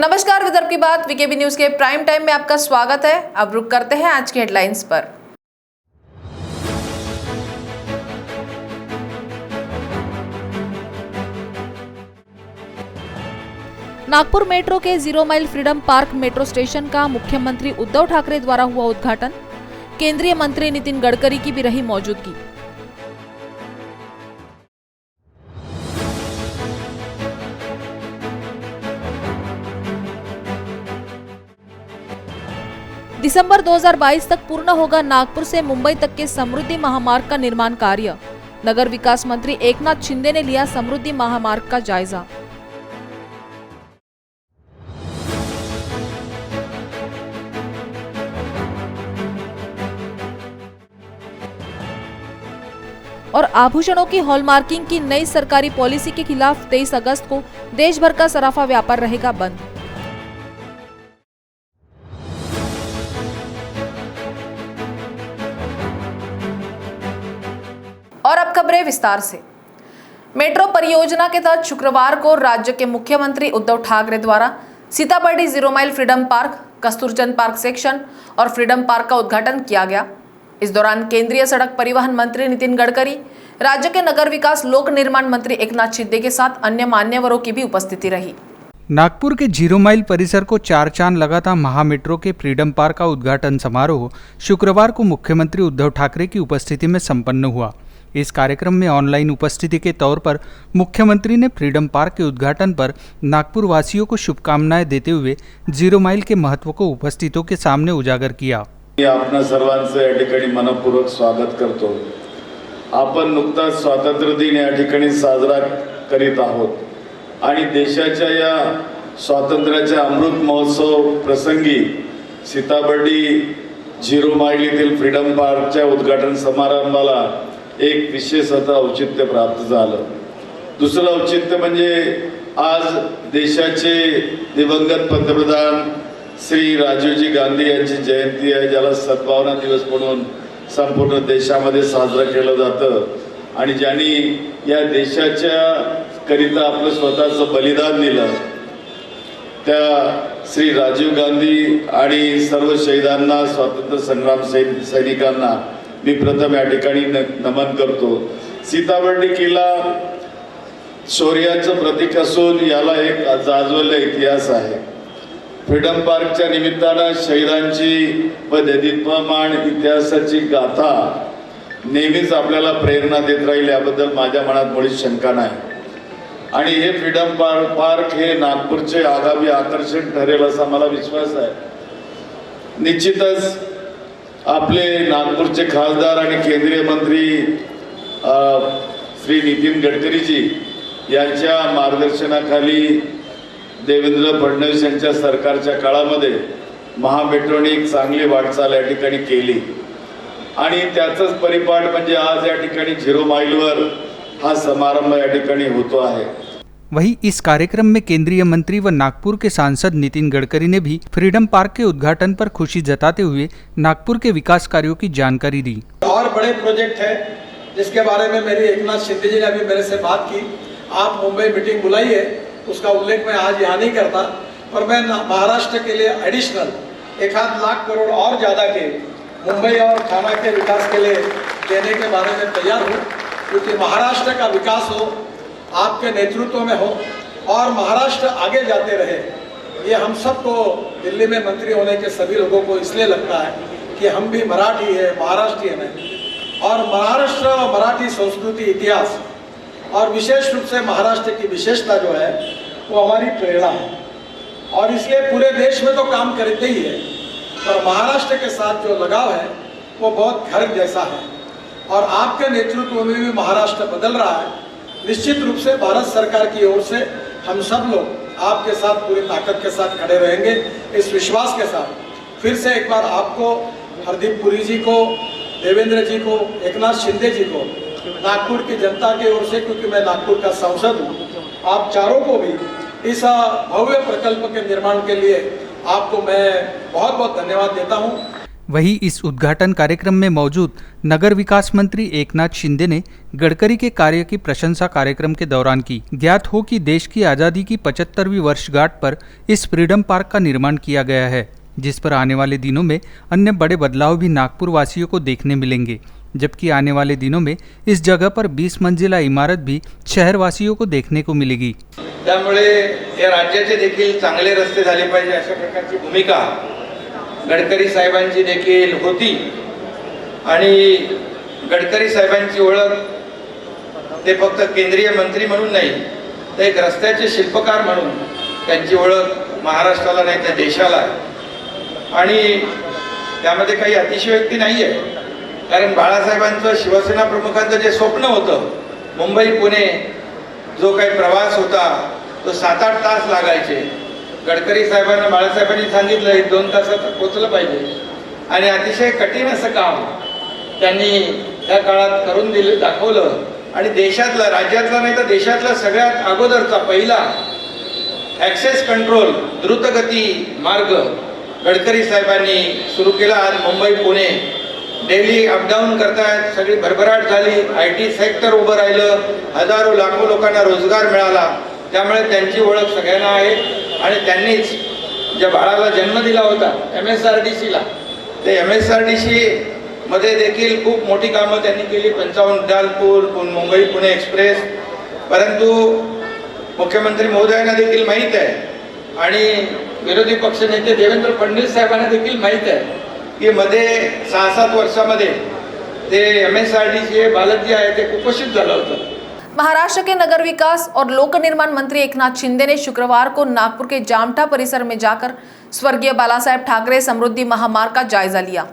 नमस्कार, विदर्भ की बात वीकेबी न्यूज के प्राइम टाइम में आपका स्वागत है। अब रुक करते हैं आज की हेडलाइंस पर। नागपुर मेट्रो के 0 mile freedom park metro station का मुख्यमंत्री उद्धव ठाकरे द्वारा हुआ उद्घाटन। केंद्रीय मंत्री नितिन गडकरी की भी रही मौजूदगी। दिसंबर 2022 तक पूर्ण होगा नागपुर से मुंबई तक के समृद्धि महामार्ग का निर्माण कार्य। नगर विकास मंत्री एकनाथ शिंदे ने लिया समृद्धि महामार्ग का जायजा। और आभूषणों की हॉलमार्किंग की नई सरकारी पॉलिसी के खिलाफ 23 अगस्त को देश भर का सराफा व्यापार रहेगा बंद। और अब खबरें विस्तार से। मेट्रो परियोजना के तहत शुक्रवार को राज्य के मुख्यमंत्री उद्धव ठाकरे द्वारा Sitabuldi 0 mile freedom park, Kasturchand park section और फ्रीडम पार्क का उद्घाटन किया गया। इस दौरान केंद्रीय सड़क परिवहन मंत्री नितिन गडकरी, राज्य के नगर विकास लोक निर्माण मंत्री एकनाथ शिंदे के साथ अन्य मान्यवरों की भी उपस्थिति रही। नागपुर के 0 माइल परिसर को 4 चांद लगा था महा मेट्रो के फ्रीडम पार्क का उद्घाटन समारोह शुक्रवार को मुख्यमंत्री उद्धव ठाकरे की उपस्थिति में संपन्न हुआ। इस कार्यक्रम में ऑनलाइन उपस्थिति के तौर पर मुख्यमंत्री ने फ्रीडम पार्क के उद्घाटन पर नागपुर वासियों को शुभकामनाएं देते हुए 0 माइल के महत्व को उपस्थितों के सामने उजागर किया। आपणा सर्वांचं या ठिकाणी मनपूर्वक स्वागत करतो। आपण नुकताच स्वातंत्र्य दिन या ठिकाणी साजरा करीत आहोत आणि देशाच्या या स्वातंत्र्याच्या अमृत महोत्सव प्रसंगी सीताबर्डी 0 माइल येथील फ्रीडम पार्कच्या उद्घाटन समारंभाला एक विशेष औचित्य प्राप्त झालं। दुसरं औचित्य म्हणजे आज देशाचे दिवंगत पंतप्रधान श्री राजीवजी गांधी यांची जयंती आहे, ज्याला सद्भावना दिवस म्हणून संपूर्ण देशामध्ये साजरा केलं जातं आणि ज्यांनी या देशाच्या करिता आपलं स्वतःचं बलिदान दिलं त्या श्री राजीव गांधी आणि सर्व शहीदांना, स्वातंत्र्य संग्राम सैनिकांना मी प्रथम या ठिकाणी नमन करतो। सीताबर्डी किल्ला शौर्याचं प्रतीक असून याला एक जाज्वल्य इतिहास आहे। फ्रीडम पार्कच्या निमित्तानं शहीदांची व देदीप्यमान इतिहासाची गाथा नेहमीच आपल्याला प्रेरणा देत राहील याबद्दल माझ्या मनात मुळीच शंका नाही आणि हे फ्रीडम पार्क हे नागपूरचे आगामी आकर्षण ठरेल असा मला विश्वास आहे। निश्चितच आपले नागपूरचे खासदार आणि केंद्रीय मंत्री श्री नितिन गडकरीजी यांच्या मार्गदर्शनाखाली देवेंद्र फडणवीस यांच्या सरकारच्या काळामध्ये महामेट्रोने एक चांगली वाटचाल या ठिकाणी केली आणि त्याचाच परिपाठ म्हणजे आज या ठिकाणी 0 माइलवर हा समारंभ या ठिकाणी होतो आहे। वहीं इस कार्यक्रम में केंद्रीय मंत्री व नागपुर के सांसद नितिन गडकरी ने भी फ्रीडम पार्क के उद्घाटन पर खुशी जताते हुए नागपुर के विकास कार्यों की जानकारी दी। और बड़े प्रोजेक्ट है जिसके बारे में मेरी एकनाथ शिंदे जी ने अभी मेरे से बात की। आप मुंबई मीटिंग बुलाई है, उसका उल्लेख मैं आज यहाँ नहीं करता, पर मैं महाराष्ट्र के लिए एडिशनल 1 लाख करोड़ और ज़्यादा के मुंबई और थाना के विकास के लिए देने के बारे में तैयार हूँ, क्योंकि महाराष्ट्र का विकास हो, आपके नेतृत्व में हो और महाराष्ट्र आगे जाते रहे। ये हम सबको दिल्ली में मंत्री होने के सभी लोगों को इसलिए लगता है कि हम भी मराठी है, महाराष्ट्रीयन है और महाराष्ट्र मराठी संस्कृति, इतिहास और विशेष रूप से महाराष्ट्र की विशेषता जो है वो हमारी प्रेरणा है और इसलिए पूरे देश में तो काम करते ही है, पर महाराष्ट्र के साथ जो लगाव है वो बहुत घर जैसा है और आपके नेतृत्व में भी महाराष्ट्र बदल रहा है। निश्चित रूप से भारत सरकार की ओर से हम सब लोग आपके साथ पूरी ताकत के साथ खड़े रहेंगे, इस विश्वास के साथ फिर से एक बार आपको, हरदीप पुरी जी को, देवेंद्र जी को, एकनाथ शिंदे जी को, नागपुर की जनता की ओर से, क्योंकि मैं नागपुर का सांसद हूँ, आप चारों को भी इस भव्य प्रकल्प के निर्माण के लिए आपको मैं बहुत बहुत धन्यवाद देता हूँ। वहीं इस उद्घाटन कार्यक्रम में मौजूद नगर विकास मंत्री एकनाथ शिंदे ने गडकरी के कार्य की प्रशंसा कार्यक्रम के दौरान की। ज्ञात हो कि देश की आज़ादी की 75वीं वर्षगांठ पर इस फ्रीडम पार्क का निर्माण किया गया है, जिस पर आने वाले दिनों में अन्य बड़े बदलाव भी नागपुर वासियों को देखने मिलेंगे। जबकि आने वाले दिनों में इस जगह पर 20 मंजिला इमारत भी शहरवासियों को देखने को मिलेगी। त्यामुळे या राज्याचे देखील चांगले रस्ते झाले पाहिजे अशा प्रकारची भूमिका गडकरी साहेबांची देखील होती आणि गडकरी साहेबांची ओळख ते फक्त केंद्रीय मंत्री म्हणून नाही तर एक रस्त्याचे शिल्पकार म्हणून त्यांची ओळख महाराष्ट्राला नाही तर देशाला आहे। आणि त्यामध्ये काही अतिशयोक्ती नाही आहे, कारण बाळासाहेबांचं शिवसेना प्रमुखांचं जे स्वप्न होतं मुंबई पुणे जो काही प्रवास होता तो 7-8 तास लागायचे। गडकरी साहेबांना बाळासाहेबांनी सांगितलं 1-2 तासात पोहोचलं पाहिजे आणि अतिशय कठीण असं काम त्यांनी त्या काळात करून दाखवलं आणि देशातला राज्यातला नाही तर देशातला सगळ्यात अगोदरचा पहिला ॲक्सेस कंट्रोल द्रुतगती मार्ग गडकरी साहेबांनी सुरू केला। आज मुंबई पुणे डेली अपडाऊन करतायत, सगळी भरभराट झाली, IT सेक्टर उभं राहिलं, हजारो लाखो लोकांना रोजगार मिळाला। त्यामुळे त्यांची ओळख सगळ्यांना आहे आणि त्यांनीच ज्या बाळाला जन्म दिला होता MSRDCला, ते MSRDC मध्ये देखील खूप मोठी कामं त्यांनी केली, 55 उड्डाण पूल, मुंबई पुणे एक्सप्रेस। परंतु मुख्यमंत्री महोदयांना देखील माहीत आहे आणि विरोधी पक्षनेते देवेंद्र फडणवीस साहेबांना देखील माहीत आहे की मध्ये 6-7 वर्षामध्ये ते MSRDC बालक जे आहे ते कुपोषित झालं होतं। महाराष्ट्र के नगर विकास और लोक निर्माण मंत्री एकनाथ शिंदे ने शुक्रवार को नागपुर के जामठा परिसर में जाकर स्वर्गीय बालासाहेब ठाकरे समृद्धि महामार्ग का जायजा लिया।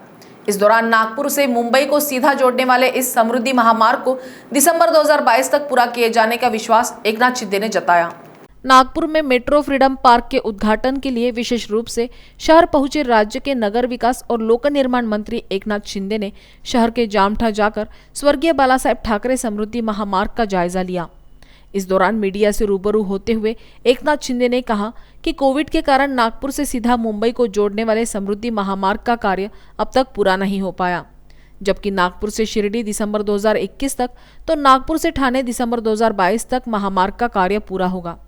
इस दौरान नागपुर से मुंबई को सीधा जोड़ने वाले इस समृद्धि महामार्ग को दिसंबर 2022 तक पूरा किए जाने का विश्वास एकनाथ शिंदे ने जताया। नागपुर में मेट्रो फ्रीडम पार्क के उद्घाटन के लिए विशेष रूप से शहर पहुंचे राज्य के नगर विकास और लोक निर्माण मंत्री एकनाथ शिंदे ने शहर के जामठा जाकर स्वर्गीय बालासाहेब ठाकरे समृद्धि महामार्ग का जायजा लिया। इस दौरान मीडिया से रूबरू होते हुए एकनाथ शिंदे ने कहा कि कोविड के कारण नागपुर से सीधा मुंबई को जोड़ने वाले समृद्धि महामार्ग का कार्य अब तक पूरा नहीं हो पाया, जबकि नागपुर से शिरडी दिसंबर 2021 तक तो नागपुर से ठाणे दिसंबर 2022 तक महामार्ग का कार्य पूरा होगा।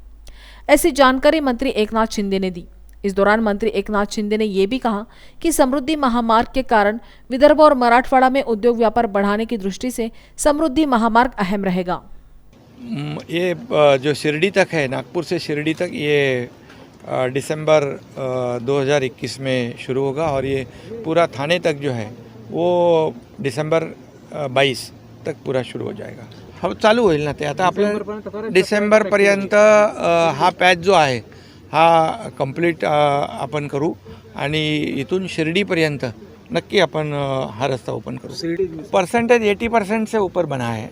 ऐसी जानकारी मंत्री एकनाथ शिंदे ने दी। इस दौरान मंत्री एकनाथ शिंदे ने यह भी कहा कि समृद्धि महामार्ग के कारण विदर्भ और मराठवाड़ा में उद्योग व्यापार बढ़ाने की दृष्टि से समृद्धि महामार्ग अहम रहेगा। ये जो शिरडी तक है, नागपुर से शिरडी तक, ये दिसंबर 2021 में शुरू होगा और ये पूरा थाने तक जो है वो दिसंबर 22 तक पूरा शुरू हो जाएगा। हो चालू होईल ना ते आता आपल्या डिसेंबरपर्यंत हा पॅच जो आहे हा कंप्लीट आपण करू आणि इथून शिर्डीपर्यंत नक्की अपन हा रस्ता ओपन करू। परसेंटेज 80% से ऊपर बना है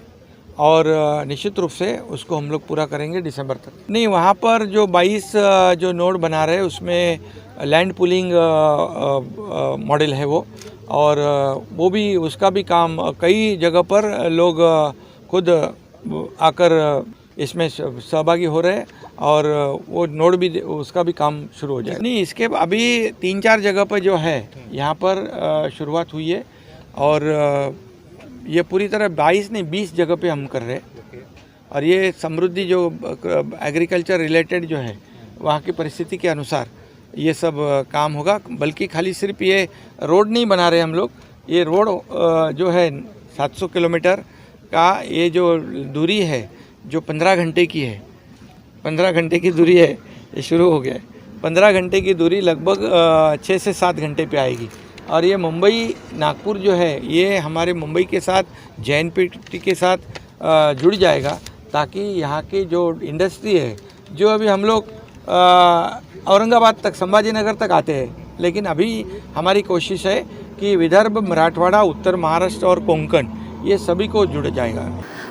और निश्चित रूप से उसको हम लोग पूरा करेंगे दिसंबर तक। नहीं, वहाँ पर जो 22 जो नोड बना रहे हैं उसमें लैंड पुलिंग मॉडल है वो, और वो भी उसका भी काम कई जगह पर लोग खुद आकर इसमें सहभागी हो रहे हैं और वो नोड भी उसका भी काम शुरू हो जाए। नहीं, इसके अभी 3-4 जगह पर जो है यहाँ पर शुरुआत हुई है और ये पूरी तरह 22 नहीं 20 जगह पे हम कर रहे हैं। और ये समृद्धि जो एग्रीकल्चर रिलेटेड जो है वहाँ की परिस्थिति के अनुसार ये सब काम होगा। बल्कि खाली सिर्फ ये रोड नहीं बना रहे हम लोग, ये रोड जो है 700 किलोमीटर का ये जो दूरी है जो 15 घंटे की है, 15 घंटे की दूरी है, ये शुरू हो गया है। 15 घंटे की दूरी लगभग 6 से 7 घंटे पे आएगी। और ये मुंबई नागपुर जो है ये हमारे मुंबई के साथ JNPT के साथ जुड़ जाएगा, ताकि यहाँ की जो इंडस्ट्री है, जो अभी हम लोग औरंगाबाद तक, संभाजी नगर तक आते हैं, लेकिन अभी हमारी कोशिश है कि विदर्भ, मराठवाड़ा, उत्तर महाराष्ट्र और कोंकण ये सभी को जुड़ जाएगा।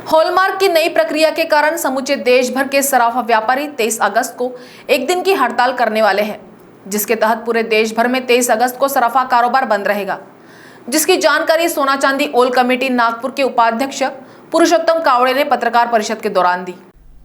हॉलमार्क की नई प्रक्रिया के कारण समूचे देश भर के सराफा व्यापारी 23 अगस्त को एक दिन की हड़ताल करने वाले हैं, जिसके तहत पूरे देश भर में 23 अगस्त को सराफा कारोबार बंद रहेगा, जिसकी जानकारी सोना चांदी ओल कमेटी नागपुर के उपाध्यक्ष पुरुषोत्तम कावड़े ने पत्रकार परिषद के दौरान दी।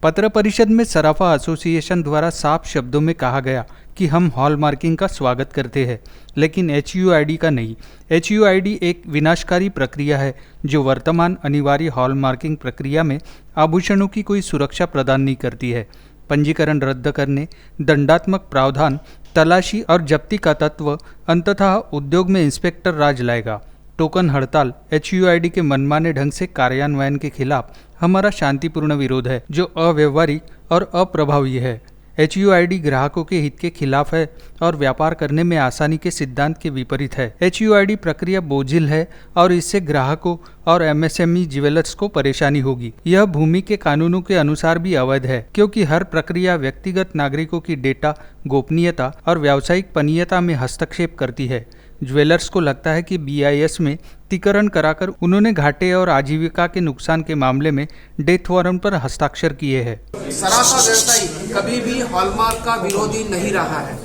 पत्र परिषद में सराफा एसोसिएशन द्वारा साफ शब्दों में कहा गया कि हम हॉलमार्किंग का स्वागत करते हैं, लेकिन HUID का नहीं। HUID एक विनाशकारी प्रक्रिया है जो वर्तमान अनिवार्य हॉलमार्किंग प्रक्रिया में आभूषणों की कोई सुरक्षा प्रदान नहीं करती है। पंजीकरण रद्द करने, दंडात्मक प्रावधान, तलाशी और जब्ती का तत्व अंततः उद्योग में इंस्पेक्टर राज लाएगा। टोकन हड़ताल HUID के मनमाने ढंग से कार्यान्वयन के खिलाफ हमारा शांतिपूर्ण विरोध है, जो अव्यवहारिक और अप्रभावी है। HUID ग्राहकों के हित के खिलाफ है और व्यापार करने में आसानी के सिद्धांत के विपरीत है। HUID प्रक्रिया बोझिल है और इससे ग्राहकों और MSME ज्वेलर्स को परेशानी होगी। यह भूमि के कानूनों के अनुसार भी अवैध है, क्योंकि हर प्रक्रिया व्यक्तिगत नागरिकों की डेटा गोपनीयता और व्यावसायिक पनीयता में हस्तक्षेप करती है। ज्वेलर्स को लगता है कि BIS में तिकरण कराकर उन्होंने घाटे और आजीविका के नुकसान के मामले में डेथ वारंट पर हस्ताक्षर किए हैं। सराफा व्यवसायी कभी भी हॉलमार्क का विरोधी नहीं रहा है।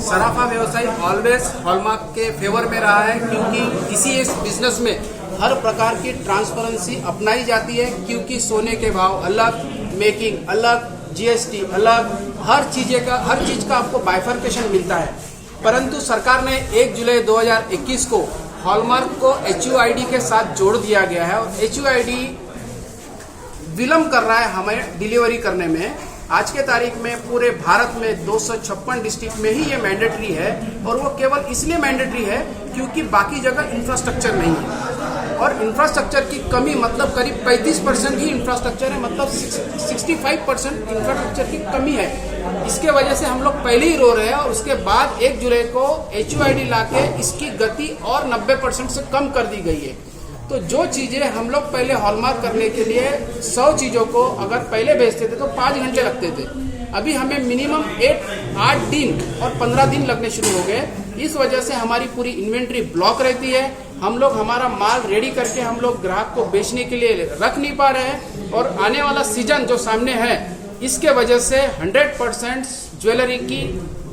सराफा व्यवसायी ऑलवेज हॉलमार्क के फेवर में रहा है, क्योंकि इसी इस बिजनेस में हर प्रकार की ट्रांसपेरेंसी अपनाई जाती है, क्योंकि सोने के भाव अलग, मेकिंग अलग, GST अलग, हर चीज का आपको बाइफर्केशन मिलता है। परंतु सरकार ने 1 जुलाई 2021 को हॉलमार्क को HUID के साथ जोड़ दिया गया है और HUID विलम्ब कर रहा है हमें डिलीवरी करने में। आज के तारीख में पूरे भारत में 256 डिस्ट्रिक्ट में ही ये मैंडेटरी है, और वो केवल इसलिए मैंडेटरी है क्योंकि बाकी जगह इंफ्रास्ट्रक्चर नहीं है। और इंफ्रास्ट्रक्चर की कमी मतलब करीब 35% ही इंफ्रास्ट्रक्चर है, मतलब 65% इंफ्रास्ट्रक्चर की कमी है। इसके वजह से हम लोग पहले ही रो रहे हैं, और उसके बाद 1 जुलाई को HUID लाके इसकी गति और 90% से कम कर दी गई है। तो जो चीज़ें हम लोग पहले हॉलमार्क करने के लिए 100 चीज़ों को अगर पहले भेजते थे तो 5 घंटे लगते थे, अभी हमें मिनिमम 8 दिन और 15 दिन लगने शुरू हो गए। इस वजह से हमारी पूरी इन्वेंट्री ब्लॉक रहती है। हम लोग हमारा माल रेडी करके हम लोग ग्राहक को बेचने के लिए रख नहीं पा रहे हैं, और आने वाला सीजन जो सामने है इसके वजह से 100% ज्वेलरी की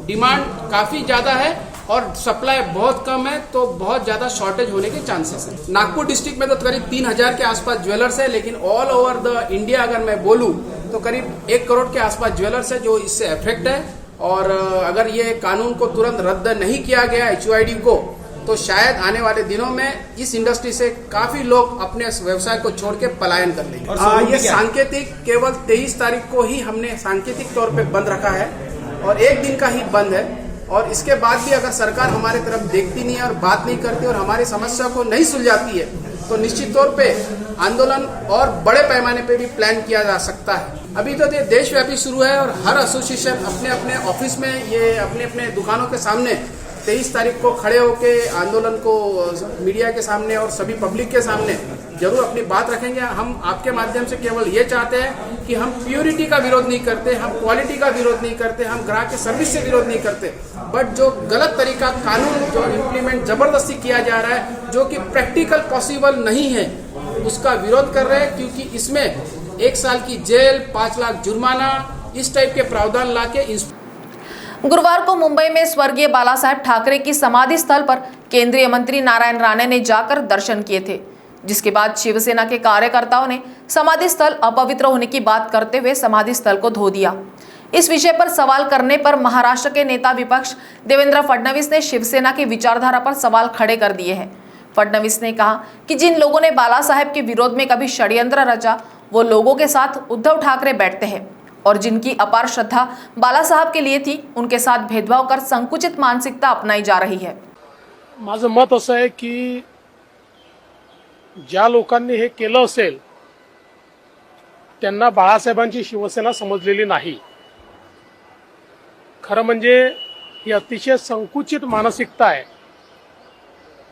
डिमांड काफ़ी ज़्यादा है और सप्लाई बहुत कम है, तो बहुत ज़्यादा शॉर्टेज होने के चांसेस है। नागपुर डिस्ट्रिक्ट में तो करीब 3000 के आसपास ज्वेलर्स है, लेकिन ऑल ओवर द इंडिया अगर मैं बोलूँ तो करीब 1 करोड़ के आसपास ज्वेलर्स है जो इससे अफेक्ट है। और अगर ये कानून को तुरंत रद्द नहीं किया गया HUID को, तो शायद आने वाले दिनों में इस इंडस्ट्री से काफी लोग अपने व्यवसाय को छोड़ के पलायन कर लेंगे। ये सांकेतिक केवल 23 तारीख को ही हमने सांकेतिक तौर पे बंद रखा है, और 1 दिन का ही बंद है। और इसके बाद भी अगर सरकार हमारे तरफ देखती नहीं है और बात नहीं करती और हमारी समस्या को नहीं सुलझाती है, तो निश्चित तौर पे आंदोलन और बड़े पैमाने पे भी प्लान किया जा सकता है। अभी तो ये देशव्यापी शुरू है, और हर एसोसिएशन अपने अपने ऑफिस में, ये अपने अपने दुकानों के सामने 23 तारीख को खड़े होके आंदोलन को मीडिया के सामने और सभी पब्लिक के सामने जरूर अपनी बात रखेंगे। हम आपके माध्यम से केवल ये चाहते हैं कि हम प्योरिटी का विरोध नहीं करते, हम क्वालिटी का विरोध नहीं करते, हम ग्राहक के सर्विस से विरोध नहीं करते, बट जो गलत तरीका कानून जो इम्प्लीमेंट जबरदस्ती किया जा रहा है, जो कि प्रैक्टिकल पॉसिबल नहीं है, उसका विरोध कर रहे हैं। क्योंकि इसमें 1 साल की जेल, 5 लाख जुर्माना, इस टाइप के प्रावधान लाके गुरुवार को मुंबई में स्वर्गीय बाला साहेब ठाकरे की समाधि स्थल पर केंद्रीय मंत्री नारायण राणे ने जाकर दर्शन किए थे, जिसके बाद शिवसेना के कार्यकर्ताओं ने समाधि स्थल अपवित्र होने की बात करते हुए समाधि स्थल को धो दिया। इस विषय पर सवाल करने पर महाराष्ट्र के नेता विपक्ष देवेंद्र फडणवीस ने शिवसेना की विचारधारा पर सवाल खड़े कर दिए हैं। फडणवीस ने कहा कि जिन लोगों ने बाला साहेब के विरोध में कभी षड्यंत्र रचा, वो लोगों के साथ उद्धव ठाकरे बैठते हैं, और जिनकी अपार श्रद्धा बाला साहेब के लिए थी, उनके साथ भेदभाव कर संकुचित मानसिकता अपनाई जा रही है। माझं मत असं आहे की ज्या लोकांनी हे केलं असेल त्यांना बाळासाहेबांची शिवसेना समजलेली नाही। खरं म्हणजे ही अतिशय संकुचित मानसिकता आहे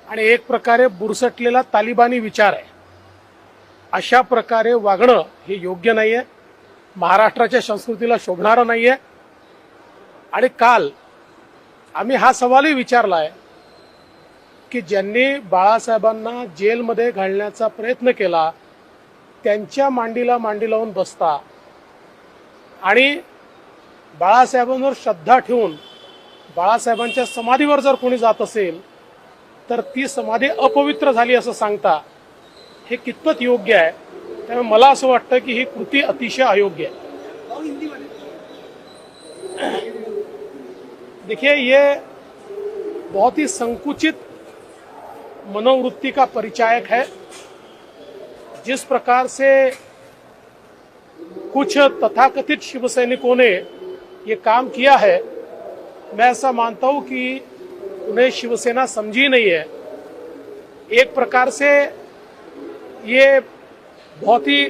आणि एक प्रकारे बुरसटलेला तालिबानी विचार आहे। अशा प्रकारे वागणं हे योग्य नाहीये, महाराष्ट्राच्या संस्कृतीला शोभणारं नाहीये। आणि काल आम्ही हा सवालही विचारलाय की ज्यांनी बाळासाहेबांना जेलमध्ये घालण्याचा प्रयत्न केला त्यांच्या मांडीला मांडी लावून बसता आणि बाळासाहेबांवर श्रद्धा ठेवून बाळासाहेबांच्या समाधीवर जर कोणी जात असेल तर ती समाधी अपवित्र झाली असं सांगता हे कितपत योग्य आहे। त्यामुळे मला असं वाटतं की ही कृती अतिशय अयोग्य आहे। देखिए, ये बहुत ही संकुचित मनोवृत्ति का परिचायक है। जिस प्रकार से कुछ तथाकथित शिव सैनिकों ने ये काम किया है, मैं ऐसा मानता हूं कि उन्हें शिवसेना समझी नहीं है। एक प्रकार से ये बहुत ही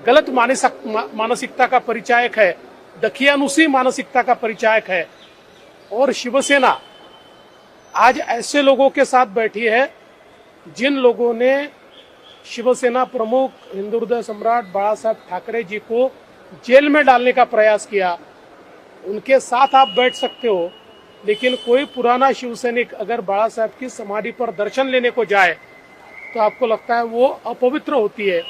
गलत मानसिकता का परिचायक है, दखियानुसी मानसिकता का परिचायक है। और शिवसेना आज ऐसे लोगों के साथ बैठी है जिन लोगों ने शिवसेना प्रमुख हिंदू हृदय सम्राट बाला साहब ठाकरे जी को जेल में डालने का प्रयास किया। उनके साथ आप बैठ सकते हो, लेकिन कोई पुराना शिवसैनिक अगर बाला साहब की समाधि पर दर्शन लेने को जाए तो आपको लगता है वो अपवित्र होती है।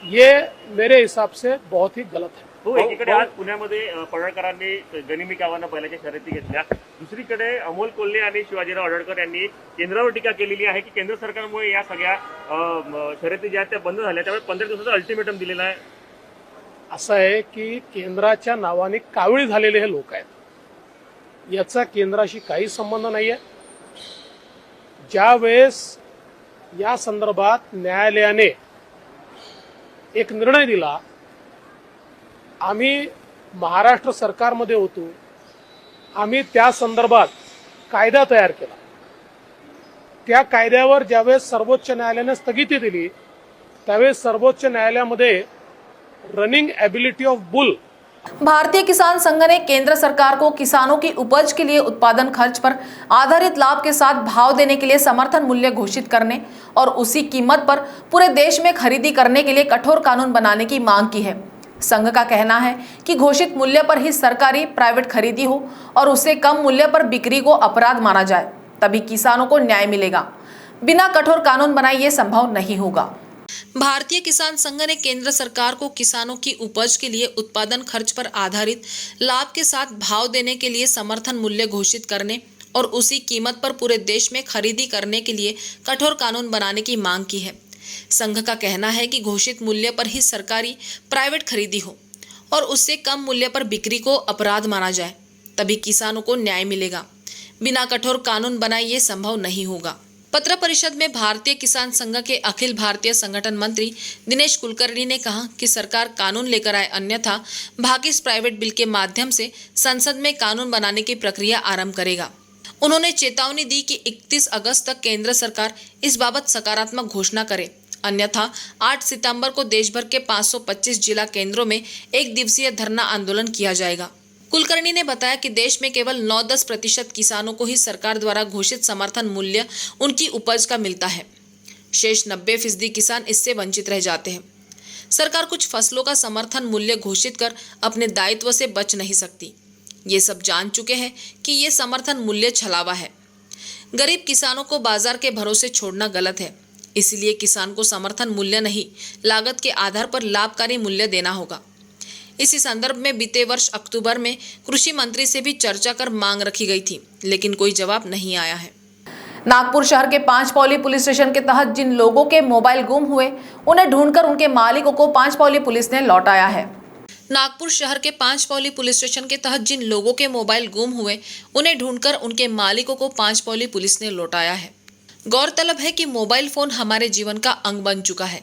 ये मेरे हिसाब से बहुत ही गलत है। हो, एकीकडे आज पुण्यामध्ये पडळकरांनी गनिमी कावांना बैलाच्या शर्यती घेतल्या, दुसरीकडे अमोल कोल्हे आणि शिवाजीराव आढळकर यांनी केंद्रावर टीका केलेली आहे की केंद्र सरकारमुळे या सगळ्या शर्यती ज्या त्या बंद झाल्या, त्यामुळे 15 दिवसाचा अल्टिमेटम दिलेला आहे। असं आहे की केंद्राच्या नावाने कावीळ झालेले हे लोक आहेत, याचा केंद्राशी काही संबंध नाहीये। ज्या वेळेस या संदर्भात न्यायालयाने एक निर्णय दिला, आम्ही महाराष्ट्र सरकारमध्ये होतो, आम्ही त्या संदर्भात कायदा तयार केला। त्या कायद्यावर ज्यावेळेस सर्वोच्च न्यायालयाने स्थगिती दिली, त्यावेळेस सर्वोच्च न्यायालयामध्ये रनिंग एबिलिटी ऑफ बुल। भारतीय किसान संघ ने केंद्र सरकार को किसानों की उपज के लिए उत्पादन खर्च पर आधारित लाभ के साथ भाव देने के लिए समर्थन मूल्य घोषित करने और उसी कीमत पर पूरे देश में खरीदी करने के लिए कठोर कानून बनाने की मांग की है। संघ का कहना है कि घोषित मूल्य पर ही सरकारी प्राइवेट खरीदी हो और उससे कम मूल्य पर बिक्री को अपराध माना जाए, तभी किसानों को न्याय मिलेगा। बिना कठोर कानून बनाए ये संभव नहीं होगा। भारतीय किसान संघ ने केंद्र सरकार को किसानों की उपज के लिए उत्पादन खर्च पर आधारित लाभ के साथ भाव देने के लिए समर्थन मूल्य घोषित करने और उसी कीमत पर पूरे देश में खरीदी करने के लिए कठोर कानून बनाने की मांग की है। संघ का कहना है कि घोषित मूल्य पर ही सरकारी प्राइवेट खरीदी हो और उससे कम मूल्य पर बिक्री को अपराध माना जाए, तभी किसानों को न्याय मिलेगा। बिना कठोर कानून बनाए ये संभव नहीं होगा। पत्र परिषद में भारतीय किसान संघ के अखिल भारतीय संगठन मंत्री दिनेश कुलकर्णी ने कहा कि सरकार कानून लेकर आए, अन्यथा भाकिस प्राइवेट बिल के माध्यम से संसद में कानून बनाने की प्रक्रिया आरंभ करेगा। उन्होंने चेतावनी दी कि 31 अगस्त तक केंद्र सरकार इस बाबत सकारात्मक घोषणा करे, अन्यथा 8 सितंबर को देश भर के 525 जिला केंद्रों में एक दिवसीय धरना आंदोलन किया जाएगा। कुलकर्णी ने बताया कि देश में केवल 9-10% किसानों को ही सरकार द्वारा घोषित समर्थन मूल्य उनकी उपज का मिलता है। शेष 90% किसान इससे वंचित रह जाते हैं। सरकार कुछ फसलों का समर्थन मूल्य घोषित कर अपने दायित्व से बच नहीं सकती। ये सब जान चुके हैं कि ये समर्थन मूल्य छलावा है। गरीब किसानों को बाजार के भरोसे छोड़ना गलत है, इसलिए किसान को समर्थन मूल्य नहीं, लागत के आधार पर लाभकारी मूल्य देना होगा। इसी संदर्भ में बीते वर्ष अक्टूबर में कृषि मंत्री से भी चर्चा कर मांग रखी गई थी, लेकिन कोई जवाब नहीं आया है। नागपुर शहर के 5 पौली पुलिस स्टेशन के तहत जिन लोगों के मोबाइल गुम हुए, उन्हें ढूंढकर उनके मालिकों को 5 पौली पुलिस ने लौटाया है। नागपुर शहर के 5 पौली पुलिस स्टेशन के तहत जिन लोगों के मोबाइल गुम हुए, उन्हें ढूंढकर उनके मालिकों को 5 पौली पुलिस ने लौटाया है। गौरतलब है कि मोबाइल फोन हमारे जीवन का अंग बन चुका है।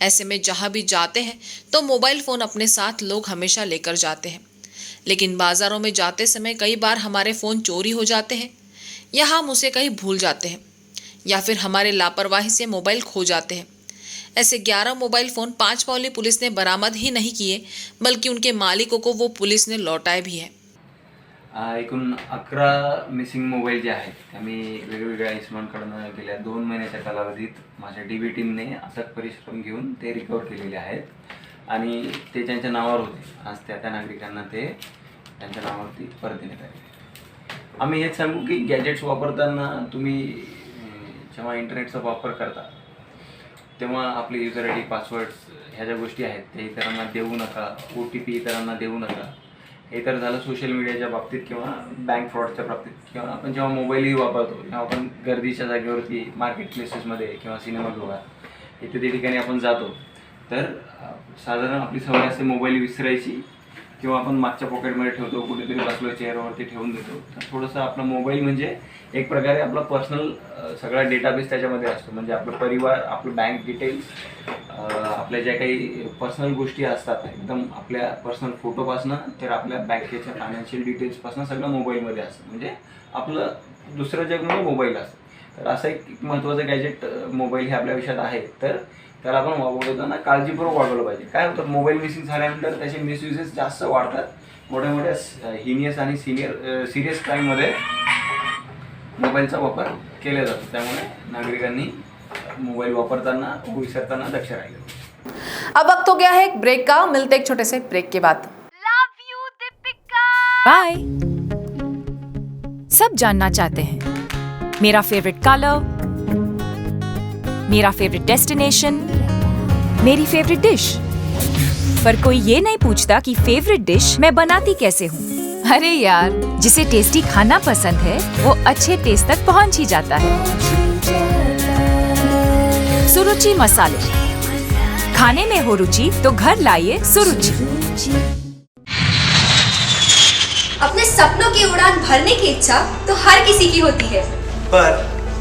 ऐसे में जहां भी जाते हैं तो मोबाइल फोन अपने साथ लोग हमेशा लेकर जाते हैं, लेकिन बाजारों में जाते समय कई बार हमारे फोन चोरी हो जाते हैं या हम उसे कहीं भूल जाते हैं या फिर हमारे लापरवाही से मोबाइल खो जाते हैं। ऐसे 11 मोबाइल फोन 5 पौली पुलिस ने बरामद ही नहीं किए, बल्कि उनके मालिकों को वो पुलिस ने लौटाए भी है। एकूण 11 मिसिंग मोबाईल जे आहेत त्या मी वेगवेगळ्या इसमांकडून गेल्या 2 महिन्याच्या कालावधीत माझ्या DB टीमने अथक परिश्रम घेऊन ते रिकवर केलेले आहेत आणि ते ज्यांच्या नावावर होते, आज त्या नागरिकांना ते त्यांच्या नावावरती परत देण्यात आले। आम्ही हेच सांगू की गॅजेट्स वापरताना तुम्ही जेव्हा इंटरनेटचा वापर करता तेव्हा आपले युजर ID, पासवर्ड्स ह्या ज्या गोष्टी आहेत ते इतरांना देऊ नका, OTP इतरांना देऊ नका। हे तर झालं सोशल मीडियाच्या बाबतीत किंवा बँक फ्रॉडच्या बाबतीत, किंवा आपण जेव्हा मोबाईलही वापरतो तेव्हा आपण गर्दीच्या जागेवरती मार्केट प्लेसेसमध्ये किंवा सिनेमागृहात इत्यादी ठिकाणी आपण जातो तर साधारण आपली सवय असते मोबाईल विसरायची किंवा आपण मागच्या पॉकेटमध्ये ठेवतो, कुठेतरी बसलो चेअरवरती ठेवून देतो. तर थोडंसं आपला मोबाईल म्हणजे एक प्रकारे आपला पर्सनल सगळा डेटाबेस त्याच्यामध्ये असतो. म्हणजे आपलं परिवार, आपलं बँक डिटेल्स, आपल्या ज्या काही पर्सनल गोष्टी असतात एकदम आपल्या पर्सनल फोटोपासनं तर आपल्या बँकेच्या फायनान्शियल डिटेल्सपासनं सगळं मोबाईलमध्ये असतं. म्हणजे आपलं दुसरं जग म्हणजे मोबाईल असतं. तर असं एक महत्त्वाचं गॅजेट मोबाईल हे आपल्या आयुष्यात आहे. तर त्याला आपण वापरताना काळजीपूर्वक वापरलं पाहिजे. काय होतं, मोबाईल मिसिंग झाल्यानंतर त्याचे मिसयुजेस जास्त वाढतात. मोठ्या मोठ्या हिनियस आणि सिरियस क्राईममध्ये मोबाईलचा वापर केला जातो. त्यामुळे नागरिकांनी मोबाईल वापरताना विसरताना लक्ष राहिलं. अब वक्त हो गया है एक ब्रेक का, मिलते एक छोटे से ब्रेक के बाद. बाय. सब जानना चाहते हैं मेरा फेवरेट कलर, मेरा फेवरेट डेस्टिनेशन, मेरी फेवरेट डिश, पर कोई ये नहीं पूछता कि फेवरेट डिश मैं बनाती कैसे हूँ. अरे यार, जिसे टेस्टी खाना पसंद है वो अच्छे टेस्ट तक पहुँच ही जाता है. सुरुचि मसाले, खाने में हो रुचि तो घर लाइए सुरुचि. अपने सपनों की उड़ान भरने की इच्छा तो हर किसी की होती है, पर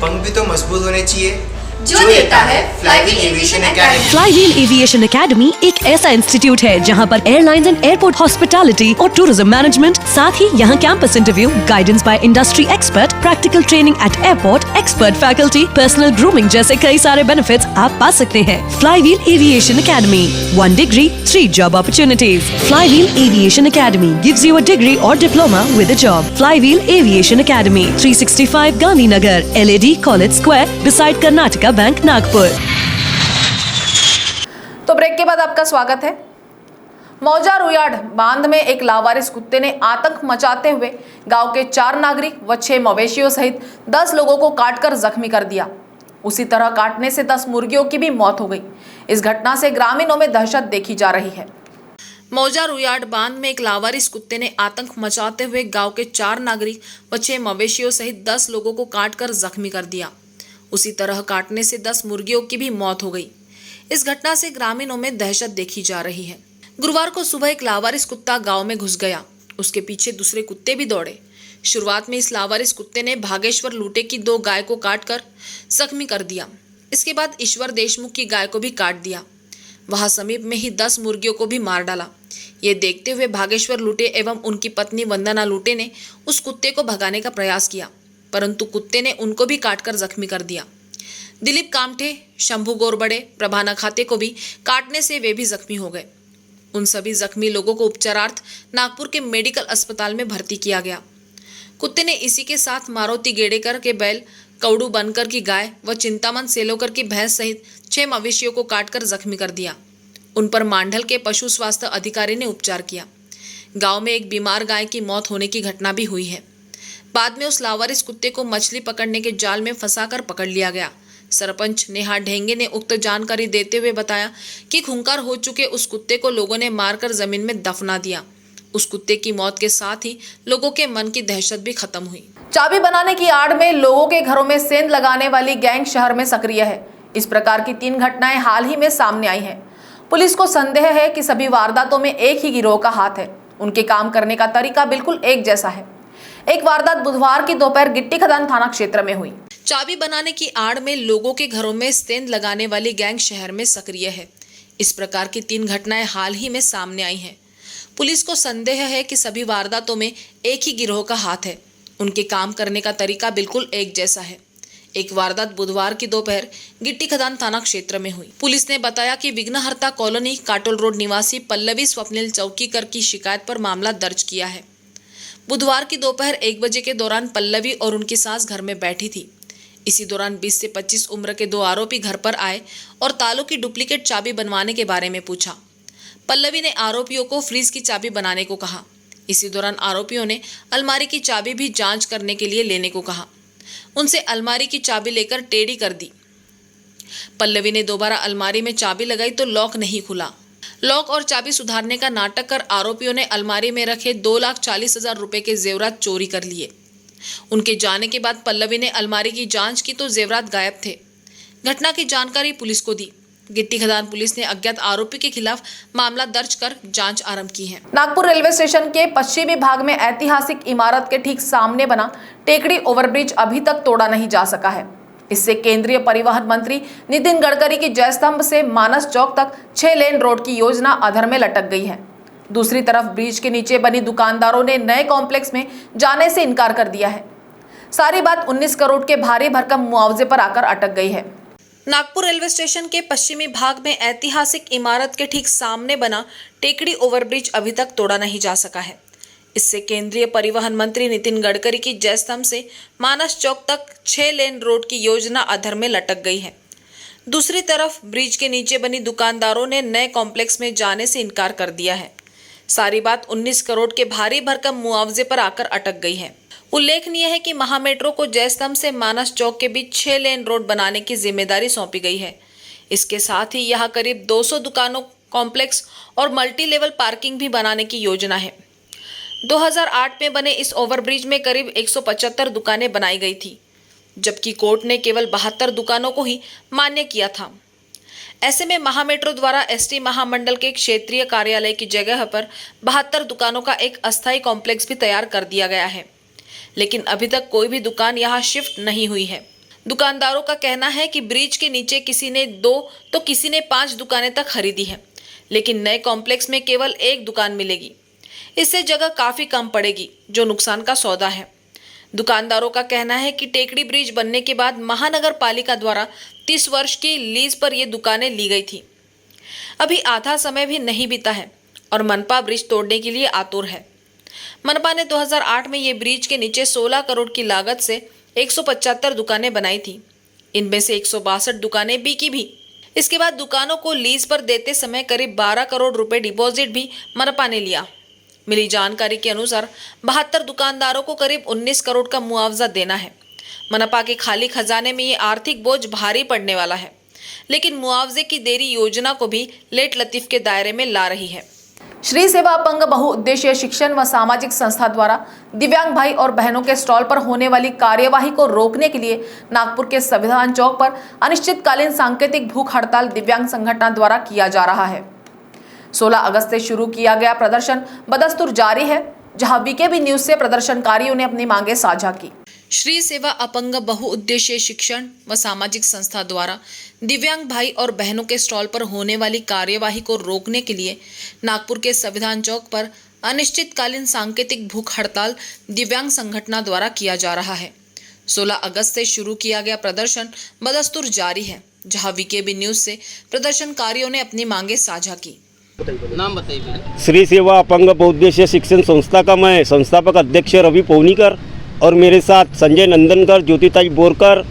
पंख भी तो मजबूत होने चाहिए जो देता है Flywheel aviation academy. Flywheel aviation academy एक ऐसा इंस्टीट्यूट है जहां पर एयरलाइंस एंड एयरपोर्ट हॉस्पिटैलिटी और टूरिज्म मैनेजमेंट, साथ ही यहां campus interview, guidance by industry expert, practical training at airport, expert faculty, personal grooming जैसे कई सारे बेनिफिट्स आप पा सकते हैं. Flywheel aviation academy, 1 degree 3 job opportunities. Flywheel aviation academy gives you a degree और diploma with a job. Flywheel aviation academy, 365 Gandhinagar, LAD college square, beside Karnataka bank, Nagpur. तो break के बाद आपका स्वागत है. मौजा रुयाड बांध में एक लावारिस कुत्ते ने आतंक मचाते हुए गांव के 4 नागरिक व 6 मवेशियों सहित 10 लोगों को काटकर जख्मी कर दिया. उसी तरह काटने से 10 मुर्गियों की भी मौत हो गई. इस घटना से ग्रामीणों में दहशत देखी जा रही है. मौजा रुयाड बांध में एक लावारिस कुत्ते ने आतंक मचाते हुए गांव के 4 नागरिक व 6 मवेशियों सहित 10 लोगों को काटकर जख्मी कर दिया. उसी तरह काटने से 10 मुर्गियों की भी मौत हो गई. इस घटना से ग्रामीणों में दहशत देखी जा रही है. गुरुवार को सुबह एक लावारिस कुत्ता गांव में घुस गया. उसके पीछे दूसरे कुत्ते भी दौड़े. शुरुआत में इस लावारिस कुत्ते ने भागेश्वर लूटे की 2 गाय को काटकर जख्मी कर दिया. इसके बाद ईश्वर देशमुख की गाय को भी काट दिया. वहां समीप में ही 10 मुर्गियों को भी मार डाला. ये देखते हुए भागेश्वर लूटे एवं उनकी पत्नी वंदना लूटे ने उस कुत्ते को भगाने का प्रयास किया, परंतु कुत्ते ने उनको भी काटकर जख्मी कर दिया. दिलीप कामठे, शंभू गोरबड़े, प्रभाना खाते को भी काटने से वे भी जख्मी हो गए. उन सभी जख्मी लोगों को उपचारार्थ नागपुर के मेडिकल अस्पताल में भर्ती किया गया. कुत्ते ने इसी के साथ मारुति गेड़ेकर के बैल, कौड़ू बनकर की गाय व चिंतामन सेलोकर की भैंस सहित 6 मवेशियों को काटकर जख्मी कर दिया. उन पर मांडल के पशु स्वास्थ्य अधिकारी ने उपचार किया. गांव में एक बीमार गाय की मौत होने की घटना भी हुई है. बाद में उस लावारिस कुत्ते को मछली पकड़ने के जाल में फंसाकर पकड़ लिया गया. सरपंच नेहा ढेंगे ने उक्त जानकारी देते हुए बताया कि खूंखार हो चुके उस कुत्ते को लोगों ने मारकर जमीन में दफना दिया. उस कुत्ते की मौत के साथ ही लोगों के मन की दहशत भी खत्म हुई. चाबी बनाने की आड़ में लोगों के घरों में सेंध लगाने वाली गैंग शहर में सक्रिय है. इस प्रकार की 3 घटनाएं हाल ही में सामने आई हैं. पुलिस को संदेह है कि सभी वारदातों में एक ही गिरोह का हाथ है. उनके काम करने का तरीका बिल्कुल एक जैसा है. एक वारदात बुधवार की दोपहर गिट्टी खदान थाना क्षेत्र में हुई. चाबी बनाने की आड़ में लोगों के घरों में सेंध लगाने वाली गैंग शहर में सक्रिय है. इस प्रकार की 3 घटनाएं हाल ही में सामने आई हैं. पुलिस को संदेह है कि सभी वारदातों में एक ही गिरोह का हाथ है. उनके काम करने का तरीका बिल्कुल एक जैसा है. एक वारदात बुधवार की दोपहर गिट्टी खदान थाना क्षेत्र में हुई. पुलिस ने बताया कि विघ्नहर्ता कॉलोनी काटोल रोड निवासी पल्लवी स्वप्निल चौकीकर की शिकायत पर मामला दर्ज किया है. बुधवार की दोपहर 1 बजे के दौरान पल्लवी और उनकी सास घर में बैठी थी. इसी दौरान 20 से 25 उम्र के 2 आरोपी घर पर आए और तालों की डुप्लीकेट चाबी बनवाने के बारे में पूछा. पल्लवी ने आरोपियों को फ्रीज की चाबी बनाने को कहा. इसी दौरान आरोपियों ने अलमारी की चाबी भी जांच करने के लिए लेने को कहा. उनसे अलमारी की चाबी लेकर टेढ़ी कर दी. पल्लवी ने दोबारा अलमारी में चाबी लगाई तो लॉक नहीं खुला. लॉक और चाबी सुधारने का नाटक कर आरोपियों ने अलमारी में रखे 2,40,000 रुपए के जेवरात चोरी कर लिए. उनके जाने के बाद पल्लवी ने अलमारी की जांच की तो जेवरात गायब थे. घटना की जानकारी पुलिस को दी. गिट्टी खदान पुलिस ने अज्ञात आरोपी के खिलाफ मामला दर्ज कर जांच आरंभ की है। नागपुर रेलवे स्टेशन के पश्चिमी भाग में ऐतिहासिक इमारत के ठीक सामने बना टेकड़ी ओवरब्रिज अभी तक तोड़ा नहीं जा सका है। इससे केंद्रीय परिवहन मंत्री नितिन गडकरी की जयस्तंभ से मानस चौक तक 6 लेन रोड की योजना अधर में लटक गई है। दूसरी तरफ ब्रिज के नीचे बनी दुकानदारों ने नए कॉम्प्लेक्स में जाने से इनकार कर दिया है। सारी बात 19 करोड़ के भारी भरकम मुआवजे पर आकर अटक गई है। नागपुर रेलवे स्टेशन के पश्चिमी भाग में ऐतिहासिक इमारत के ठीक सामने बना टेकड़ी ओवरब्रिज अभी तक तोड़ा नहीं जा सका है। इससे केंद्रीय परिवहन मंत्री नितिन गडकरी की जयस्तंभ से मानस चौक तक 6 लेन रोड की योजना अधर में लटक गई है। दूसरी तरफ ब्रिज के नीचे बनी दुकानदारों ने नए कॉम्प्लेक्स में जाने से इनकार कर दिया है। सारी बात 19 करोड़ के भारी भरकम मुआवजे पर आकर अटक गई है। उल्लेखनीय है कि महामेट्रो को जयस्तंभ से मानस चौक के बीच 6 लेन रोड बनाने की जिम्मेदारी सौंपी गई है। इसके साथ ही यहाँ करीब 200 दुकानों कॉम्प्लेक्स और मल्टी लेवल पार्किंग भी बनाने की योजना है। 2008 में बने इस ओवरब्रिज में करीब 175 दुकानें बनाई गई थी, जबकि कोर्ट ने केवल 72 दुकानों को ही मान्य किया था। ऐसे में महामेट्रो द्वारा एसटी महामंडल के क्षेत्रीय कार्यालय की जगह पर 72 दुकानों का एक अस्थायी कॉम्प्लेक्स भी तैयार कर दिया गया है, लेकिन अभी तक कोई भी दुकान यहां शिफ्ट नहीं हुई है। दुकानदारों का कहना है कि ब्रिज के नीचे किसी ने 2 तो किसी ने 5 दुकानें तक खरीदी है, लेकिन नए कॉम्प्लेक्स में केवल 1 दुकान मिलेगी। इससे जगह काफी कम पड़ेगी, जो नुकसान का सौदा है। दुकानदारों का कहना है कि टेकड़ी ब्रिज बनने के बाद महानगर पालिका द्वारा 30 वर्ष की लीज पर ये दुकानें ली गई थी। अभी आधा समय भी नहीं बीता है और मनपा ब्रिज तोड़ने के लिए आतुर है। मनपा ने 2008 में ये ब्रिज के नीचे 16 करोड़ की लागत से 175 दुकानें बनाई थी। इनमें से 162 दुकानें बिकी भी। इसके बाद दुकानों को लीज पर देते समय करीब 12 करोड़ रुपए डिपॉजिट भी मनपा ने लिया। मिली जानकारी के अनुसार 72 दुकानदारों को करीब 19 करोड़ का मुआवजा देना है। मनपा के खाली खजाने में ये आर्थिक बोझ भारी पड़ने वाला है, लेकिन मुआवजे की देरी योजना को भी लेट लतीफ के दायरे में ला रही है। श्री सेवा अपंग बहुउद्देशीय शिक्षण व सामाजिक संस्था द्वारा दिव्यांग भाई और बहनों के स्टॉल पर होने वाली कार्यवाही को रोकने के लिए नागपुर के संविधान चौक पर अनिश्चितकालीन सांकेतिक भूख हड़ताल दिव्यांग संगठन द्वारा किया जा रहा है। 16 अगस्त से शुरू किया गया प्रदर्शन बदस्तूर जारी है, जहां वीकेबी न्यूज से प्रदर्शनकारियों ने अपनी मांगे साझा की। श्री सेवा अपंग बहुउद्देशीय शिक्षण व सामाजिक संस्था द्वारा दिव्यांग भाई और बहनों के स्टॉल पर होने वाली कार्यवाही को रोकने के लिए नागपुर के संविधान चौक पर अनिश्चितकालीन सांकेतिक भूख हड़ताल दिव्यांग संगठन द्वारा किया जा रहा है। 16 अगस्त से शुरू किया गया प्रदर्शन बदस्तूर जारी है, जहां वीकेबी न्यूज से प्रदर्शनकारियों ने अपनी मांगे साझा की। नाम बताइए। श्री सेवा अपंग बहुउद्देशीय शिक्षण संस्था का मैं संस्थापक अध्यक्ष रवि पौनीकर और मेरे साथ संजय नंदनकर, ज्योतिताई बोरकर,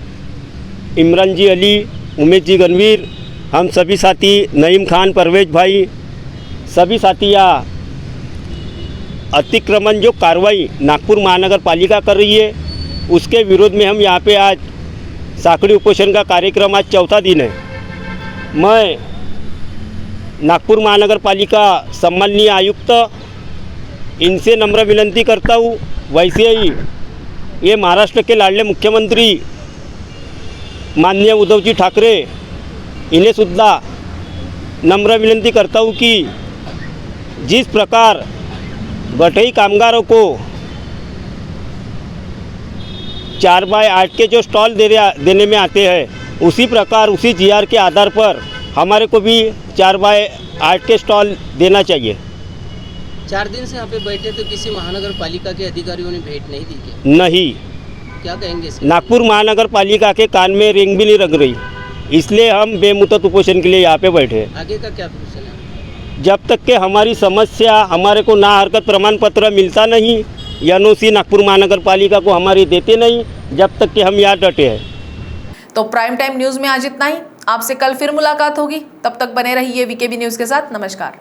इमरान जी अली, उमेश जी गणवीर, हम सभी साथी, नईम खान, परवेज भाई, सभी साथी या अतिक्रमण जो कार्रवाई नागपुर महानगर पालिका कर रही है उसके विरोध में हम यहाँ पे आज साखड़ी उपोषण का कार्यक्रम आज चौथा दिन है। मैं नागपुर महानगर पालिका सम्माननीय आयुक्त इनसे नम्र विनंती करता हूँ, वैसे ही ये महाराष्ट्र के लाडले मुख्यमंत्री माननीय उद्धवजी ठाकरे इन्हें सुद्धा नम्र विनंती करता हूँ कि जिस प्रकार गठई कामगारों को 4x8 के जो स्टॉल देने में आते हैं उसी प्रकार उसी जीआर के आधार पर हमारे को भी 4x8 के स्टॉल देना चाहिए। 4 दिन से यहाँ पे बैठे तो किसी महानगर पालिका के अधिकारियों ने भेंट नहीं दी क्या? नहीं। क्या कहेंगे इसके? नागपुर महानगर पालिका के कान में रिंग भी नहीं लग रही, इसलिए हम बेमुदत उपोषण के लिए यहाँ पे बैठे। आगे का क्या प्रोसेस है? जब तक कि हमारी समस्या हमारे को ना हरकत प्रमाण पत्र मिलता नहीं, एनओसी नागपुर महानगर पालिका को हमारी देते नहीं, जब तक कि हम यहाँ डटे हैं। तो प्राइम टाइम न्यूज में आज इतना ही। आपसे कल फिर मुलाकात होगी, तब तक बने रहिए वीकेबी न्यूज के साथ। नमस्कार।